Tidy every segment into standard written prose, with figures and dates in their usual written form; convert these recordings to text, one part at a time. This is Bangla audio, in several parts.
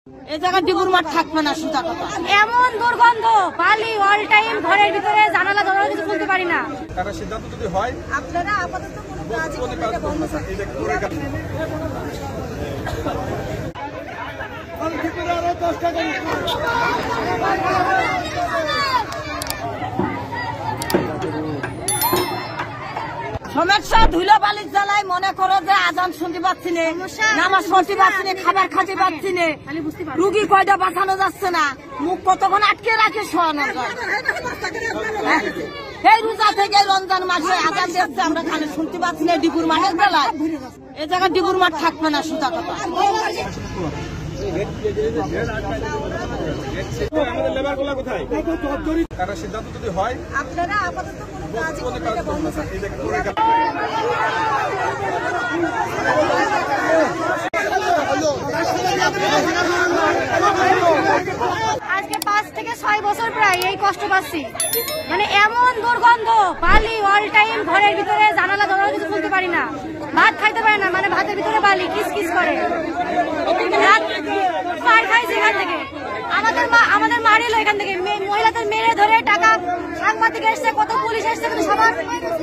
এই জায়গা ডিবুর মাঠ থাকবে না, সোজা কথা। এমন দুর্গন্ধ, বালি অল টাইম, ঘরের ভিতরে জানালা দরজা কিছু খুলতে পারি না। কারণ সিদ্ধান্ত যদি হয় আপনারা আপাতত কোনো কাজই করবেন না। সমস্যা ধুলো বালির জ্বালায় মনে করো যে আজান শুনতে পাচ্ছি না, নামাজ পড়তে পারছি না, খাবার খেতে পারছি না, রুগী কয়টা বাঁচানো যাচ্ছে না, মুখ কতক্ষণ আটকে রাখে শোয়ানোর জন্য। এই রোজা থেকে রমজান মাসে আজান দিচ্ছে, আমরা খালি শুনতে পাচ্ছি না। ডিবুর মাঠের জ্বালায় এই জায়গা ডিবুর মাঠ থাকবে না, সোজা কথা। আমাদের লেবার গুলা কোথায়? কারণ সিদ্ধান্ত যদি হয় আপনারা আপাতত কোনো কাজই করবেন না। আজকে 5 থেকে 6 বছর প্রায় এই কষ্ট পাচ্ছি। মানে এমন দুর্গন্ধ, বালি অল টাইম, ঘরের ভিতরে জানালা দরজা কিছু খুলতে পারি না, ভাত খাইতে পারি না। মানে ভাতের ভিতরে বালি কিস কিস করে, মার খাইছি এখান থেকে। আমাদের মারিলো এখান থেকে, মহিলাদের মেরে ধরে টাকা, সাংবাদিক এসছে, কত পুলিশ এসছে, কিন্তু সবার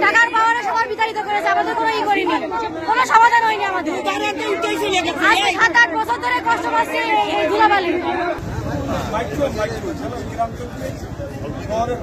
টাকার পাওয়ারে সবার বিতাড়িত করেছে। আমাদের কোনো করিনি, কোনো সমাধান হয়নি আমাদের। 7-8 বছর ধরে কষ্ট পাচ্ছি এই ধুলাবালি। শহরে